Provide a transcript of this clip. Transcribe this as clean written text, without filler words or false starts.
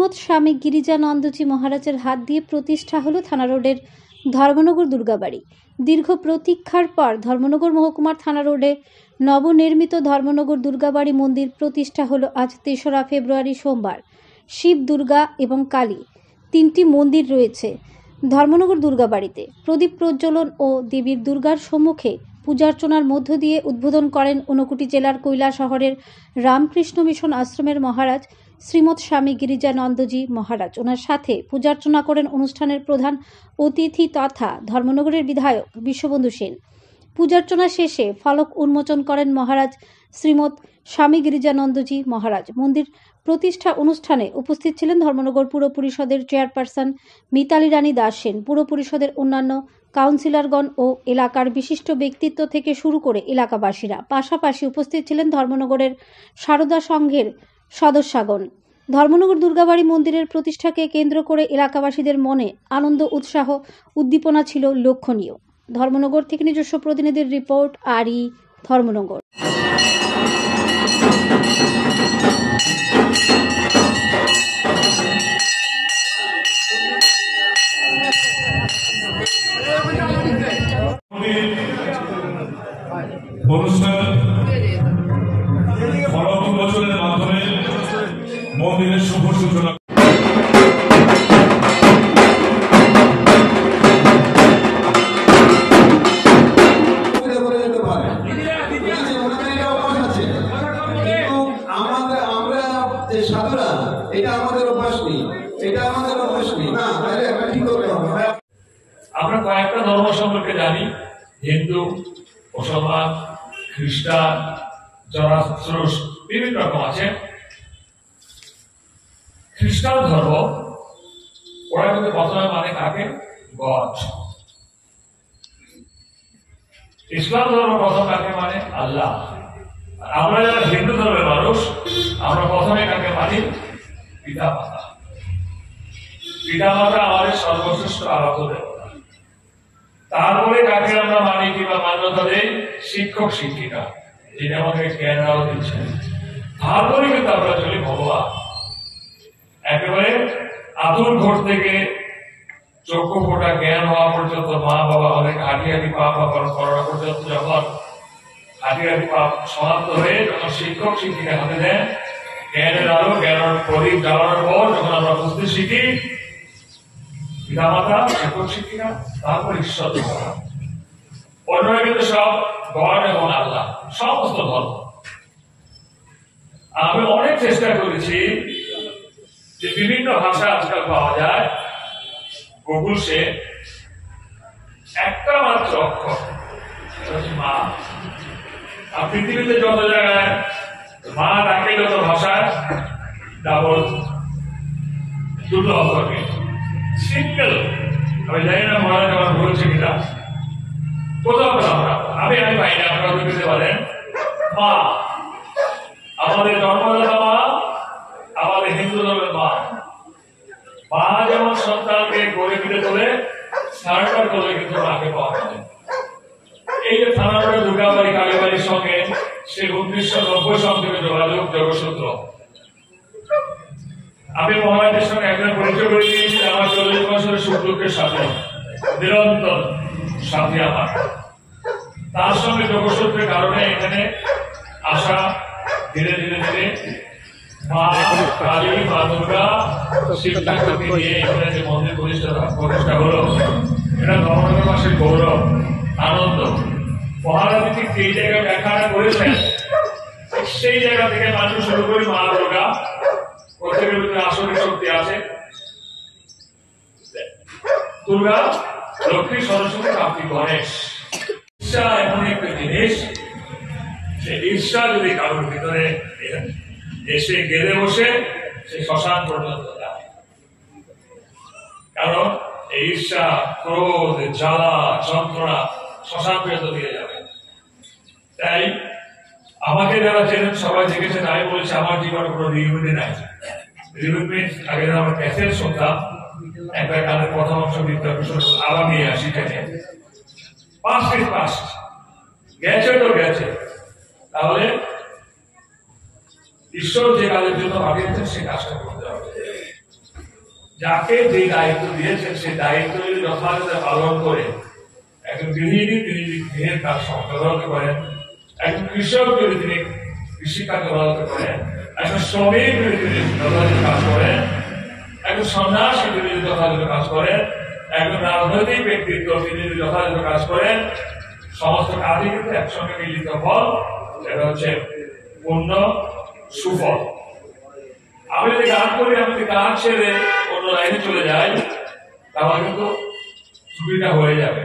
শ্রীমৎ স্বামী গিরিজানন্দজি মহারাজের হাত দিয়ে প্রতিষ্ঠা হলো থানা রোডের ধর্মনগর দুর্গাবাড়ি। দীর্ঘ প্রতীক্ষার পর ধর্মনগর মহকুমার থানা রোডে নবনির্মিত ধর্মনগর দুর্গাবাড়ি মন্দির প্রতিষ্ঠা হলো আজ ৩রা ফেব্রুয়ারি সোমবার। শিব, দুর্গা এবং কালী তিনটি মন্দির রয়েছে ধর্মনগর দুর্গাবাড়িতে। প্রদীপ প্রজ্বলন ও দেবীর দুর্গার সম্মুখে পূজার্চনার মধ্য দিয়ে উদ্বোধন করেন ঊনকোটি জেলার কৈলা শহরের রামকৃষ্ণ মিশন আশ্রমের মহারাজ শ্রীমৎ স্বামী গিরিজানন্দজি মহারাজ। ওনার সাথে পূজার্চনা করেন অনুষ্ঠানের প্রধান অতিথি তথা ধর্মনগরের বিধায়ক বিশ্ববন্ধু সেন। পূজার্চনা শেষে ফলক উন্মোচন করেন মহারাজ শ্রীমৎ স্বামী গিরিজানন্দজি মহারাজ। মন্দির প্রতিষ্ঠা অনুষ্ঠানে উপস্থিত ছিলেন ধর্মনগর পুর পরিষদের চেয়ারপারসন মিতালি রানী দাস সেন, পুর পরিষদের অন্যান্য কাউন্সিলরগণ ও এলাকার বিশিষ্ট ব্যক্তিত্ব থেকে শুরু করে এলাকাবাসীরা। পাশাপাশি উপস্থিত ছিলেন ধর্মনগরের সারদা সংঘের সদস্যগণ। ধর্মনগর দুর্গাবাড়ি মন্দিরের প্রতিষ্ঠাকে কেন্দ্র করে এলাকাবাসীদের মনে আনন্দ, উৎসাহ, উদ্দীপনা ছিল লক্ষণীয়। ধর্মনগর থেকে নিজস্ব প্রতিনিধির রিপোর্ট, আরই ধর্মনগর। অনুষ্ঠান ফলক উন্মোচনের মাধ্যমে মন্দিরের শুভ সূচনা। আমরা কয়েকটা ধর্ম সম্পর্কে জানি, হিন্দু, মুসলমান, খ্রিস্টান, জরাস্ট্র, বিভিন্ন রকম আছে। খ্রিস্টান ধর্ম ওরা কিন্তু প্রথমে মানে কাকে? গড। ইসলাম ধর্ম প্রথম কাকে মানে? আল্লাহ। আমরা যারা হিন্দু ধর্মের মানুষ, আমরা প্রথমে কাকে মানি? পিতা মাতা। পিতা মাতা আমাদের সর্বশ্রেষ্ঠ আরাধ্য দেবতা। তারপরে কাকে আমরা মানি কিংবা মান্যতা দেই? শিক্ষক শিক্ষিকা, যিনি আমাকে জ্ঞান দিচ্ছেন। তারপরে কিন্তু আমরা চলি ভগবান। একেবারে আতুর ঘর থেকে চক্ষু ফোটা জ্ঞান হওয়া পর্যন্ত মা বাবা আমাদেরকে হাঁটি হাঁটি পাপ করানো পর্যন্ত, যখন হাঁটি হাঁটি পাপ সমাপ্ত হয়ে যখন শিক্ষক শিক্ষিকা হাতে দেন জ্ঞানের আলো, জ্ঞানের প্রদীপ জ্বালানোর পর যখন আমরা বুঝতে শিখি, পিতা মাতা, শিক্ষক শিক্ষিকা, তারপর ঈশ্বর। অন্যরা কিন্তু সব গড এবং আল্লাহ, সমস্ত ধর্ম। আমি অনেক চেষ্টা করেছি যে বিভিন্ন ভাষা আজকাল পাওয়া যায় গুগলসে, একটা মাত্র অক্ষর মা। আর পৃথিবীতে যত জায়গায় মা ডাকে, যত ভাষায় ডাবল, দুটো অক্ষর সিঙ্গেল। আমি জানি না মহারাজ আমার বলছে কিনা, কোথাও আমি পাই না। আপনারা বুঝতে পারেন, মা আমাদের জন্মদাতা, মা আমাদের হিন্দু ধর্মের মা। মা যেমন সন্তানকে গড়ে ফিরে তোলে, সারাটার তোলে কিন্তু মাকে পাওয়া যায়। এই যে থানা রোডের দুর্গাবাড়ি কালীবাড়ির সঙ্গে সে 1990 সাল থেকে যোগাযোগ, যোগসূত্র। আমি মহারাজের সঙ্গে একজন পরিচয় করে দিয়েছি, আমার 40 বছরের সুখ দুঃখের সাথে নিরন্তর সাথী আমার। তার সঙ্গে যোগসূত্রের কারণে এখানে আসা, ধীরে ধীরে ধীরে মা কালী, মা দুর্গা, শিবকে নিয়ে এখানে যে মন্দির প্রতিষ্ঠা হলো, এটা ধর্মনগরবাসীর গৌরব, আনন্দ। মহারাজ ঠিক সেই জায়গায় ব্যাখ্যাটা করেছেন, সেই জায়গা থেকে মানুষ শুরু করি মা দুর্গা। প্রত্যেকের ভিতরে আসরিক শক্তি আছে। দুর্গা, লক্ষ্মী, সরস্বতী, কার্তিক, গণেশ। ঈর্ষা এমন একটা জিনিস, সে ঈর্ষা যদি কারোর ভিতরে এসে গেড়ে বসে, সে শ্মশান পর্যন্ত যায়। কারণ এই ঈর্ষা, ক্রোধ, জ্বালা, যন্ত্রণা শ্মশান পর্যন্ত দিয়ে যাবে। তাই আমাকে যারা চেনেন সবাই দেখেছেন, আমি বলেছি আমার জীবনে কোনো রিউনিটি নাই। রিউনিট আগে আমার ক্যাসেট শুনতাম, একটা গানের প্রথম অংশ আবার নিয়ে আসি, পাঁচ গেছে তো গেছে। তাহলে ঈশ্বর যে কাজের জন্য পাঠিয়েছেন সে কাজটা করতে হবে। যাকে যে দায়িত্ব দিয়েছেন সেই দায়িত্ব যদি যথাযথ পালন করে, একজন গৃহিণী তিনি গৃহের কাজ তদারকি করেন, একজন কৃষক যদি তিনি কৃষিকাজ তদারকি করেন, একজন শ্রমিক যদি তিনি যথাযথ কাজ করেন, একজন সন্ন্যাসী যদি যথাযথ কাজ করেন, একজন রাজনৈতিক ব্যক্তিত্ব তিনি যদি যথাযথ কাজ করেন, সমস্ত কাজই কিন্তু একসঙ্গে মিলিত ফল, এটা হচ্ছে পূর্ণ সুফল। আমি যদি গান করি, আমি যদি গান ছেড়ে অন্য লাইনে চলে যাই, তাহলে কিন্তু ছবিটা হয়ে যাবে।